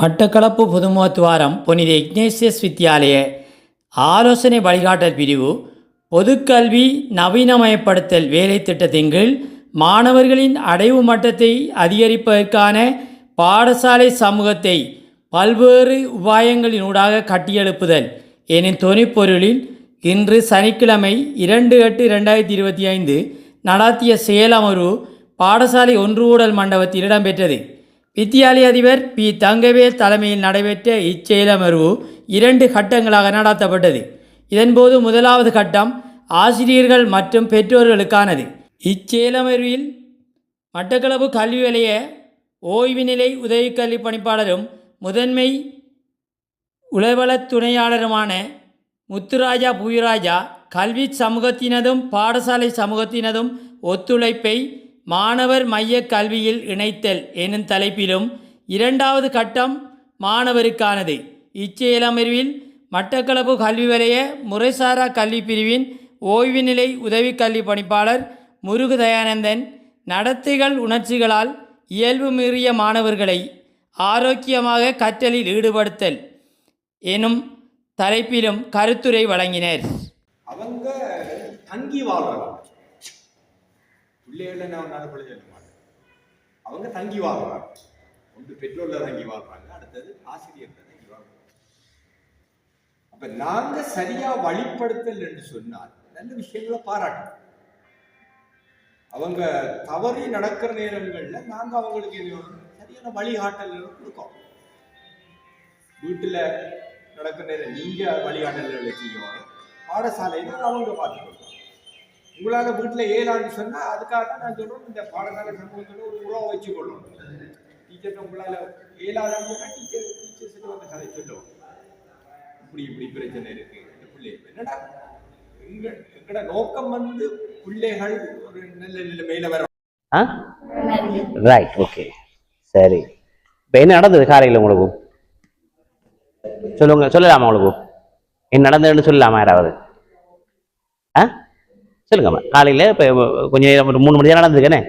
மட்டக்களப்பு புதுமுகத்துவாரம் புனித இக்னேசியஸ் வித்தியாலய ஆலோசனை வழிகாட்டல் பிரிவு பொதுக்கல்வி நவீனமயப்படுத்தல் வேலை திட்டத்தின் கீழ் மாணவர்களின் அடைவு மட்டத்தை அதிகரிப்பதற்கான பாடசாலை சமூகத்தை பல்வேறு உபாயங்களினூடாக கட்டியெழுப்புதல் எனும் தொனிப்பொருளில் இன்று சனிக்கிழமை 2/8/2025 நடாத்திய செயலமர்வு பாடசாலை ஒன்றுகூடல் மண்டபத்தில் இடம்பெற்றது. வித்தியாலய அதிபர் பி. தங்கவேல் தலைமையில் நடைபெற்ற இச்செயலமர்வு 2 கட்டங்களாக நடத்தப்பட்டது. இதன்போது முதலாவது கட்டம் ஆசிரியர்கள் மற்றும் பெற்றோர்களுக்கானது. இச்செயலமர்வில் மட்டக்களப்பு கல்வி வலய ஓய்வு நிலை உதவி கல்வி பணிப்பாளரும் முதன்மை உளவளத் துணையாளருமான முத்துராஜா புவிராஜா கல்வி சமூகத்தினதும் பாடசாலை சமூகத்தினதும் ஒத்துழைப்பை மாணவர் மைய கல்வியில் இணைத்தல் எனும் தலைப்பிலும் இரண்டாவது கட்டம் மாணவருக்கானது. இச்செயலமர்வில் மட்டக்களப்பு கல்வி வலய முறைசாரா கல்வி பிரிவின் ஓய்வு நிலை உதவி கல்வி பணிப்பாளர் முருகு தயானந்தன் நடத்தைகள் உணர்ச்சிகளால் இயல்பு மீறிய மாணவர்களை ஆரோக்கியமாக கற்றலில் ஈடுபடுத்தல் எனும் தலைப்பிலும் கருத்துரை வழங்கினர். அவங்க தங்கி வாழ்றாங்க, பிள்ளைகள நான் சொல்ல மாட்டேன். அவங்க தங்கி வாழ்றாங்க. ஒன்று பெற்றோர்ல தங்கி வாழ்றாங்க, அடுத்தது ஆசிரியர்ல தங்கி வாழ்றாங்க. அப்ப நாங்க சரியா வழிப்படுத்தல் என்று சொன்னால் நல்ல விஷயங்களை பாராட்டணும். அவங்க தவறி நடக்கிற நேரங்கள்ல நாங்க அவங்களுக்கு சரியான வழிகாட்டல் கொடுக்கோம். வீட்டுல நடக்கிற நேரம் நீங்க வழிகாட்டல்களை செய்யணும், பாடசாலையில அவங்க பார்த்துக்கணும். உங்களால வீட்டுல ஏழான்னு சொன்னா அதுக்காக நான் சொல்றோம், இந்த பாடசாலை சமூகத்துல ஒரு உறவை வச்சு கொள்ளணும். டீச்சர் உங்களால ஏழாதான்னு சொன்னா டீச்சர்ஸுக்கு வந்து கதை சொல்லுவோம், இப்படி இப்படி பிரச்சனை இருக்கு பிள்ளை. என்னடா எங்கட நோக்கம் வந்து பிள்ளைகள் ஒரு நல்ல நிலைமையில வர. ரைட், ஓகே, சரி. இப்போ என்ன நடந்தது காலையில் உங்களுக்கு சொல்லுங்க, சொல்லலாமா? உங்களுக்கு என்ன நடந்ததுன்னு சொல்லலாமா யாராவது? சொல்லுங்கம்மா. காலையில் இப்போ கொஞ்சம் நேரம் ஒரு 3 மணி நேரம் நடந்திருக்கேனே,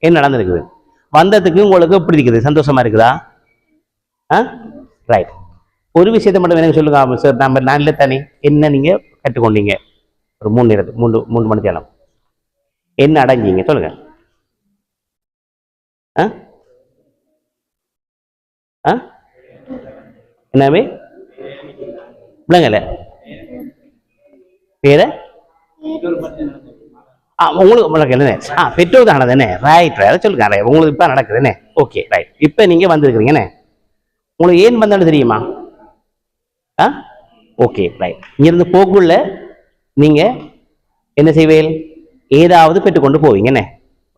என்ன நடந்திருக்குது? வந்ததுக்கு உங்களுக்கு எப்படி இருக்குது? சந்தோஷமா இருக்குதா? ரைட். ஒரு விஷயத்தை மட்டும் எனக்கு சொல்லுங்க சார். நம்ம நாளில் தானே என்ன நீங்கள் கற்றுக்கொண்டீங்க? ஒரு 3 மணி நேரம் என்ன அடைஞ்சிங்க சொல்லுங்க. என்னவே விளங்கல பேர உங்களுக்கு என்ன? பெற்றோர் தானே தானே? ரைட், அதை சொல்லுங்க. உங்களுக்கு இப்போ நடக்குதுண்ணே. Okay, right. இப்போ நீங்கள் வந்திருக்கிறீங்கண்ணே. உங்களுக்கு ஏன் வந்தாலும் தெரியுமா? Okay, right. இங்கிருந்து போக்குள்ள நீங்கள் என்ன செய்வீங்க? ஏதாவது பெற்றுக்கொண்டு போவீங்கண்ணே.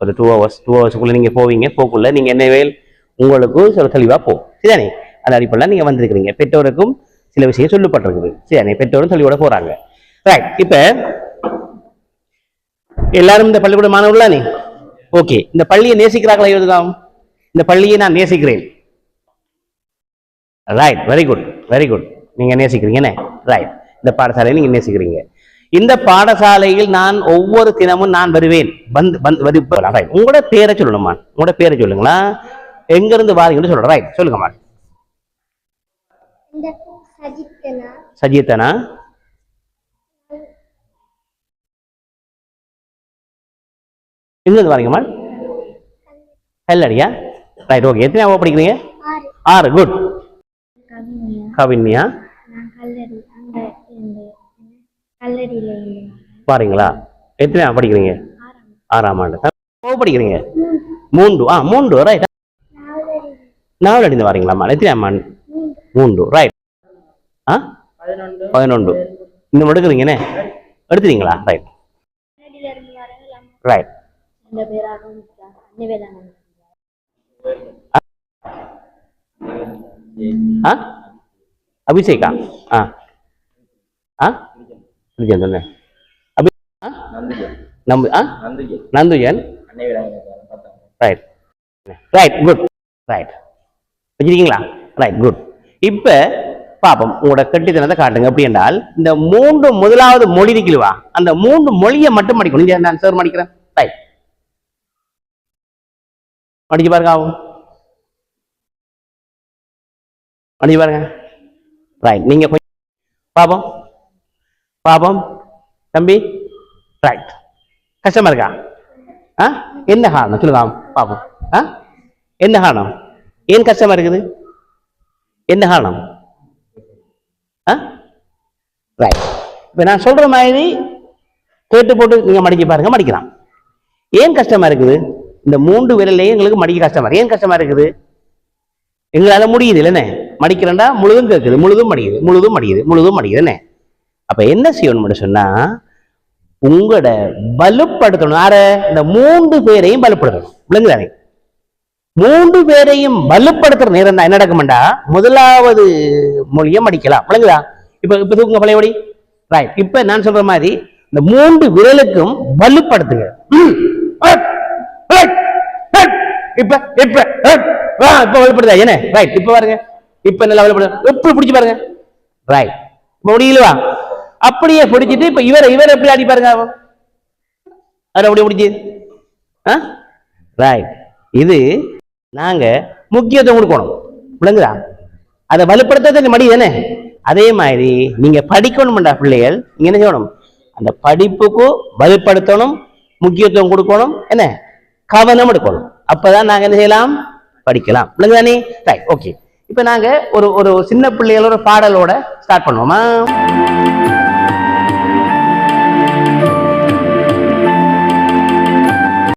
ஒரு 2 ஹவர்ஸுக்குள்ளே நீங்கள் போவீங்க. போக்குள்ள நீங்கள் என்ன வேல் உங்களுக்கு சில தெளிவாக போகும். சரிதானே? அந்த அடிப்படையில் நீங்கள் வந்திருக்கிறீங்க. பெற்றோருக்கும் சில விஷயம் சொல்லப்பட்டிருக்குது. சரிதானே? பெற்றோரும் தெளிவோட போகிறாங்க. ரைட். இப்போ எல்லாரும் இந்த பள்ளிக்கூட மாணவர்களானே? ஓகே. இந்த பள்ளியை நேசிக்கிறாங்களா? எழுதுதான் இந்த பள்ளியை நான் நேசிக்கிறேன். Right, very good, very good. நீங்க நேசிக்கிறீங்கண்ணே. ரைட். இந்த பாடசாலையை நீங்க நேசிக்கிறீங்க. இந்த பாடசாலையில் நான் ஒவ்வொரு தினமும் நான் வருவேன். உங்களோட பேரை சொல்லணுமா? உங்களோட பேரை சொல்லுங்களா? எங்க இருந்து வாரீங்கன்னு சொல்றேன். ரைட், சொல்லுங்கம்மா. சஜித்தனா. எங்க இருந்து வாரீங்கம்மா? கல்லடியா? Right, okay. எத்தனை படிக்கிறீங்க? 6. குட். கவின்யா பாருங்களா? எத்தனை படிக்கிறீங்க? 6ஆம் ஆண்டு படிக்கிறீங்க. 3. ரைட். 4 அடிந்து வரீங்களாம்மா? எத்தனை ஆண்டு? 3. ரைட். 11 இன்னும் எடுக்கிறீங்கண்ணே. எடுத்துறீங்களா? Right, right. அபிஷேகா? Nanthujan. Right, right, good. Right, வச்சிருக்கீங்களா? Right, good. இப்ப பாப்போம், உங்களோட கட்டித்தனத்தை காட்டுங்க. எப்படி என்றால் இந்த 3 முதலாவது மொழி இருக்குவா, அந்த 3 மொழியை மட்டும் படிக்கணும். நான் சார் படிக்கிறேன். ரைட், படிச்சு பாருங்க. ஆகும். மணி பாருங்க. ரைட். நீங்க கொஞ்சம் பாப்போம் பாப்போம் தம்பி. ரைட். கஷ்டமா இருக்கா? என்ன காரணம் சொல்லுங்க பாப்போம். என்ன காரணம்? ஏன் கஷ்டமா இருக்குது? என்ன காரணம்? ரைட். இப்ப நான் சொல்ற மாதிரி கேட்டு போட்டு நீங்க மடிக்க பாருங்க, மடிக்கலாம். ஏன் கஷ்டமா இருக்குது? இந்த 3 விரலையும் எங்களுக்கு மடிக்க கஷ்டமா இருக்கு. ஏன் கஷ்டமா இருக்குது? எங்களால முடியுது இல்லைன்னு மடிக்கிறேன்டா, முழுதும் கேட்குது, முழுதும் மடியுது, முழுதும் மடியுது, முழுதும் மடியுதுன்னு. அப்ப என்ன செய்யணும்னு சொன்னா, உங்களோட வலுப்படுத்தணும். யார? இந்த 3 பேரையும் வலுப்படுத்தணும். விளங்குதானே? 3 பேரையும் வலுப்படுத்துற நேரம் தான் என்ன நடக்கும்டா, முதலாவது மொழியை மடிக்கலாம். விளங்குதா? இப்ப தூக்குங்க பழையபடி. ரைட். இப்ப நான் சொல்ற மாதிரி இந்த 3 விரலுக்கும் வலுப்படுத்துங்க. இப்ப இப்ப இப்ப வலுப்படுதா என்ன? ரைட். இப்ப பாருங்க, இப்ப நல்லா வலுப்படுது. எப்படி பிடிச்சு பாருங்க. ரைட். இப்ப முடியலவா? அப்படியே பிடிச்சிட்டு இப்ப இவரை எப்படி ஆடி பாருங்க. அதை அப்படியே பிடிச்சி. ரைட். இது நாங்க முக்கியத்துவம் கொடுக்கணும். விளங்குதா? அதை வலுப்படுத்த மடி தானே. அதே மாதிரி நீங்க படிக்கணும்டா பிள்ளைகள், நீங்க என்ன செய்யணும்? அந்த படிப்புக்கு வலுப்படுத்தணும், முக்கியத்துவம் கொடுக்கணும், என்ன கவனம் எடுக்கணும். அப்பதான் நாங்க என்ன செய்யலாம்? படிக்கலாம். விளங்குதானே? ரைட். ஓகே. இப்ப நாங்க ஒரு சின்ன பிள்ளைகளோட பாடலோட ஸ்டார்ட் பண்ணுவோமா?